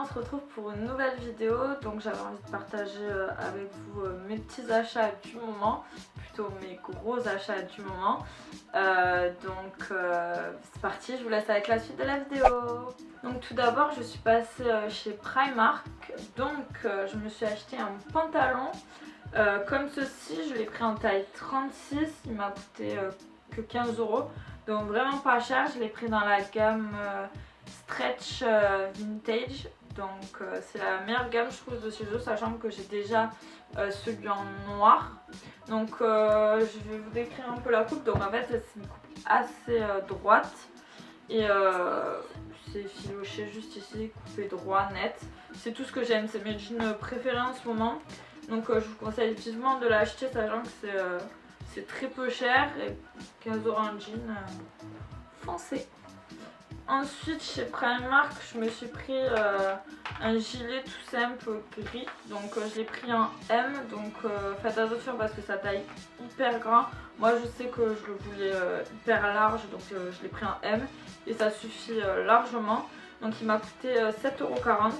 on se retrouve pour une nouvelle vidéo. Donc j'avais envie de partager avec vous mes petits achats du moment, plutôt mes gros achats du moment. C'est parti, je vous laisse avec la suite de la vidéo. Donc tout d'abord je suis passée chez Primark, donc je me suis acheté un pantalon comme ceci, je l'ai pris en taille 36, il m'a coûté que 15 €, donc vraiment pas cher. Je l'ai pris dans la gamme Stretch Vintage, donc c'est la meilleure gamme je trouve de chez eux, sachant que j'ai déjà celui en noir. Donc je vais vous décrire un peu la coupe. Donc en fait c'est une coupe assez droite et c'est filoché juste ici, coupé droit, net. C'est tout ce que j'aime, c'est mes jeans préférés en ce moment. Donc je vous conseille vivement de l'acheter, sachant que c'est très peu cher et 15 € un jean, foncé. Ensuite chez Primark je me suis pris un gilet tout simple gris, donc je l'ai pris en M, donc faites attention parce que ça taille hyper grand. Moi je sais que je le voulais hyper large, donc je l'ai pris en M et ça suffit largement. Donc il m'a coûté 7,40 €, donc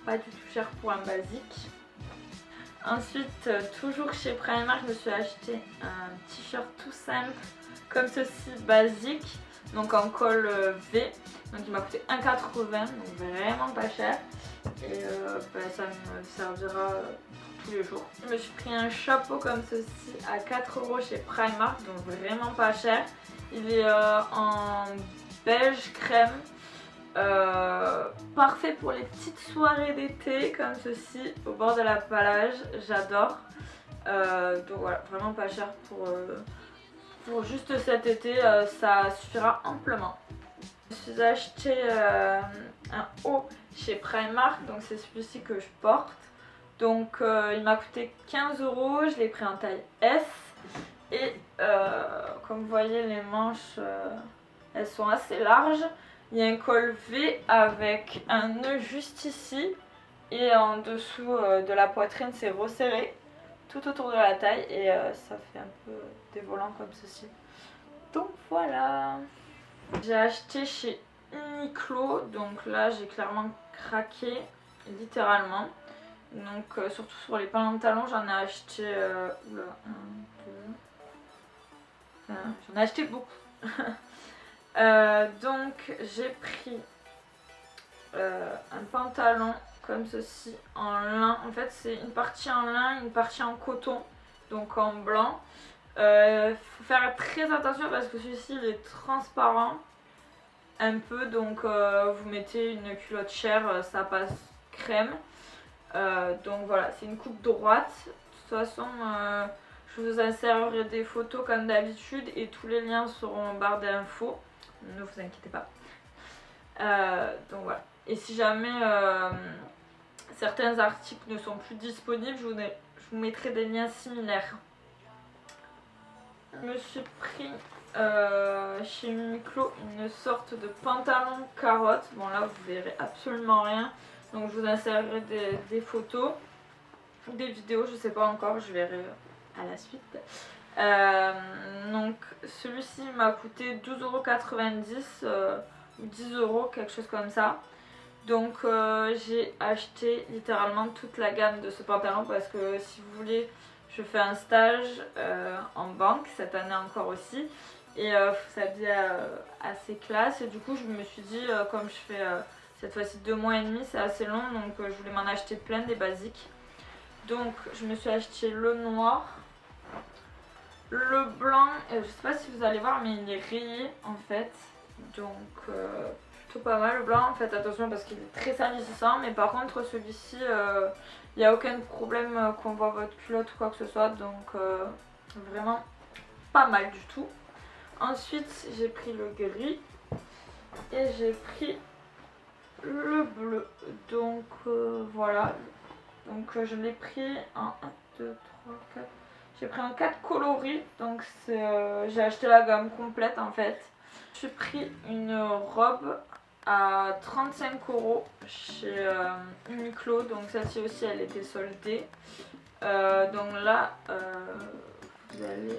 pas du tout cher pour un basique. Ensuite toujours chez Primark je me suis acheté un t-shirt tout simple comme ceci, basique, donc en col V, donc il m'a coûté 1,80 €, donc vraiment pas cher et ça me servira pour tous les jours. Je me suis pris un chapeau comme ceci à 4 € chez Primark, donc vraiment pas cher. Il est en beige crème, parfait pour les petites soirées d'été comme ceci au bord de la plage, j'adore. Donc voilà, vraiment pas cher pour juste cet été, ça suffira amplement. Je me suis acheté un haut chez Primark, donc c'est celui-ci que je porte. Donc il m'a coûté 15 €, je l'ai pris en taille S. Et comme vous voyez les manches, elles sont assez larges. Il y a un col V avec un nœud juste ici. Et en dessous de la poitrine c'est resserré tout autour de la taille et ça fait un peu dévolant comme ceci. Donc voilà. J'ai acheté chez Uniqlo, donc là j'ai clairement craqué, littéralement. Donc surtout sur les pantalons j'en ai acheté, oula, j'en ai acheté beaucoup. Donc j'ai pris un pantalon comme ceci en lin. En fait c'est une partie en lin, une partie en coton, donc en blanc. Faut faire très attention parce que celui-ci il est transparent un peu, donc vous mettez une culotte chère, ça passe crème. Donc voilà, c'est une coupe droite. De toute façon je vous insérerai des photos comme d'habitude et tous les liens seront en barre d'infos, ne vous inquiétez pas. Donc voilà. Et si jamais certains articles ne sont plus disponibles, je vous mettrai des liens similaires. Je me suis pris chez Uniqlo une sorte de pantalon carotte. Bon là vous verrez absolument rien, donc je vous insérerai des photos ou des vidéos, je sais pas encore, je verrai à la suite. Donc celui-ci m'a coûté 12,90 € ou 10 €, quelque chose comme ça. Donc j'ai acheté littéralement toute la gamme de ce pantalon parce que si vous voulez, je fais un stage en banque cette année encore aussi et ça devient assez classe et du coup je me suis dit comme je fais cette fois-ci 2 mois et demi, c'est assez long, donc je voulais m'en acheter plein des basiques. Donc je me suis acheté le noir, le blanc, je sais pas si vous allez voir mais il est rayé en fait, donc plutôt pas mal. Le blanc, faites attention parce qu'il est très salissant, mais par contre celui-ci il n'y a aucun problème qu'on voit votre culotte ou quoi que ce soit, donc vraiment pas mal du tout. Ensuite j'ai pris le gris et j'ai pris le bleu, donc voilà. Donc je l'ai pris en 1, 2, 3, 4. J'ai pris en 4 coloris, donc j'ai acheté la gamme complète en fait. J'ai pris une robe à 35 € chez Uniqlo, donc celle-ci aussi elle était soldée. Donc là vous allez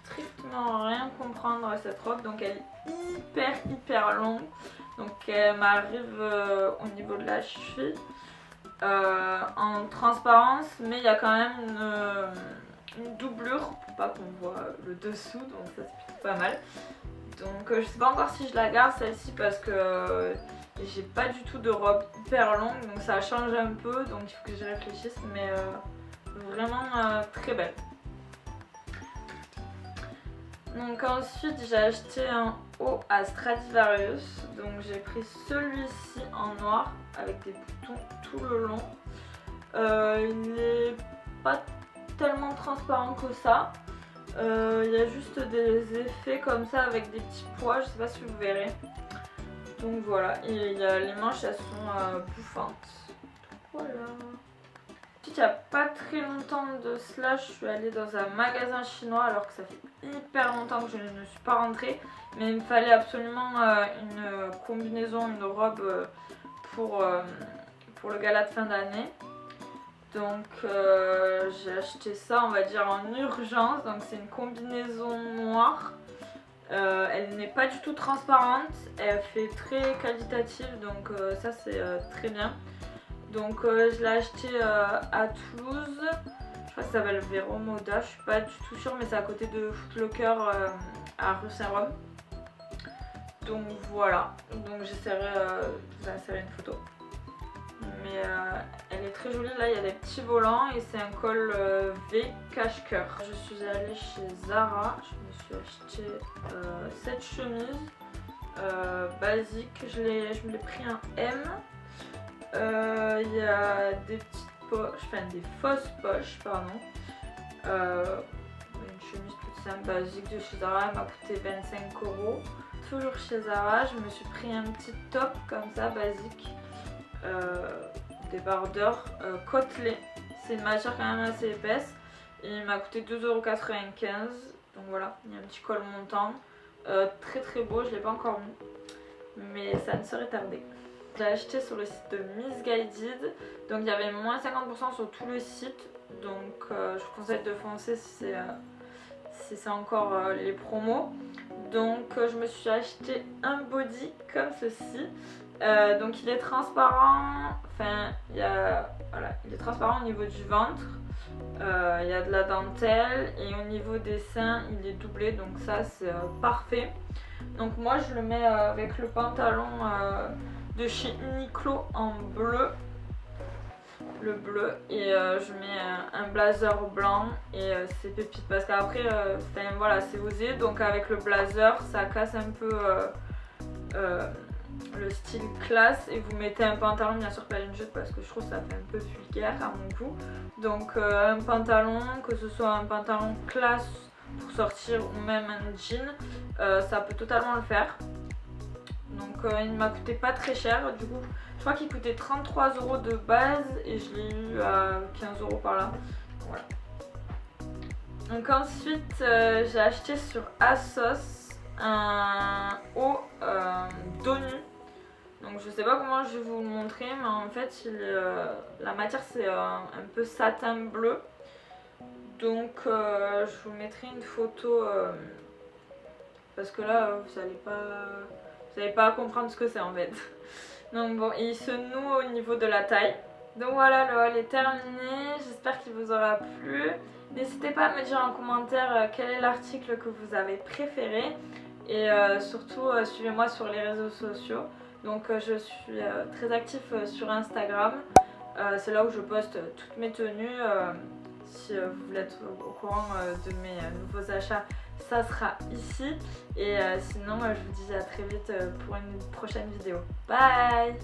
strictement rien comprendre à cette robe, donc elle est hyper longue, Donc elle m'arrive au niveau de la cheville en transparence, mais il y a quand même une doublure pour pas qu'on voit le dessous, donc ça c'est plutôt pas mal. Donc je sais pas encore si je la garde celle-ci parce que j'ai pas du tout de robe hyper longue, donc ça change un peu, donc il faut que j'y réfléchisse, mais vraiment très belle. Donc ensuite j'ai acheté un haut à Stradivarius, donc j'ai pris celui-ci en noir avec des boutons tout le long. Il n'est pas tellement transparent que ça, il y a juste des effets comme ça avec des petits pois, je sais pas si vous verrez. Donc voilà, et les manches elles sont bouffantes. Donc voilà. Il n'y a pas très longtemps de cela, je suis allée dans un magasin chinois alors que ça fait hyper longtemps que je ne suis pas rentrée. Mais il me fallait absolument une combinaison, une robe pour le gala de fin d'année. Donc j'ai acheté ça, on va dire en urgence. Donc c'est une combinaison noire. Elle n'est pas du tout transparente, elle fait très qualitative, donc ça c'est très bien. Donc je l'ai acheté à Toulouse, je crois que ça s'appelle Vero Moda, je suis pas du tout sûre, mais c'est à côté de Foot Locker à rue Saint-Rome. Donc voilà, donc j'essaierai de vous insérer une photo. Mais elle est très jolie, là il y a des petits volants et c'est un col V cache-cœur. Je suis allée chez Zara, je me suis acheté cette chemise basique, je me l'ai pris un M. Il y a des petites poches, enfin des fausses poches, pardon. Une chemise toute simple basique de chez Zara, elle m'a coûté 25 €. Toujours chez Zara, je me suis pris un petit top comme ça basique. Débardeur côtelé, c'est une matière quand même assez épaisse et il m'a coûté 2,95 €. Donc voilà, il y a un petit col montant, très très beau, je ne l'ai pas encore mis, mais ça ne serait tardé. J'ai acheté sur le site de Missguided, donc il y avait moins 50% sur tout le site, donc je vous conseille de foncer si c'est encore les promos. Donc je me suis acheté un body comme ceci. Donc il est transparent, enfin il est transparent au niveau du ventre, il y a de la dentelle et au niveau des seins il est doublé, donc ça c'est parfait. Donc moi je le mets avec le pantalon de chez Uniqlo en bleu, le bleu, et je mets un blazer blanc et c'est pépite parce qu'après voilà, c'est osé, donc avec le blazer ça casse un peu le style classe et vous mettez un pantalon, bien sûr pas une jupe parce que je trouve que ça fait un peu vulgaire à mon goût. Donc un pantalon, que ce soit un pantalon classe pour sortir ou même un jean, ça peut totalement le faire. Donc il m'a coûté pas très cher, du coup je crois qu'il coûtait 33 € de base et je l'ai eu à 15 € par là. Voilà. Donc ensuite j'ai acheté sur ASOS un haut dos nu. Donc je sais pas comment je vais vous le montrer, mais en fait la matière c'est un peu satin bleu. Donc je vous mettrai une photo parce que là vous n'allez pas comprendre ce que c'est en fait. Donc bon, il se noue au niveau de la taille. Donc voilà, le haul est terminé, j'espère qu'il vous aura plu. N'hésitez pas à me dire en commentaire quel est l'article que vous avez préféré. Et surtout suivez-moi sur les réseaux sociaux. Donc je suis très active sur Instagram. C'est là où je poste toutes mes tenues. Si vous voulez être au courant de mes nouveaux achats, ça sera ici. Et sinon je vous dis à très vite pour une prochaine vidéo. Bye!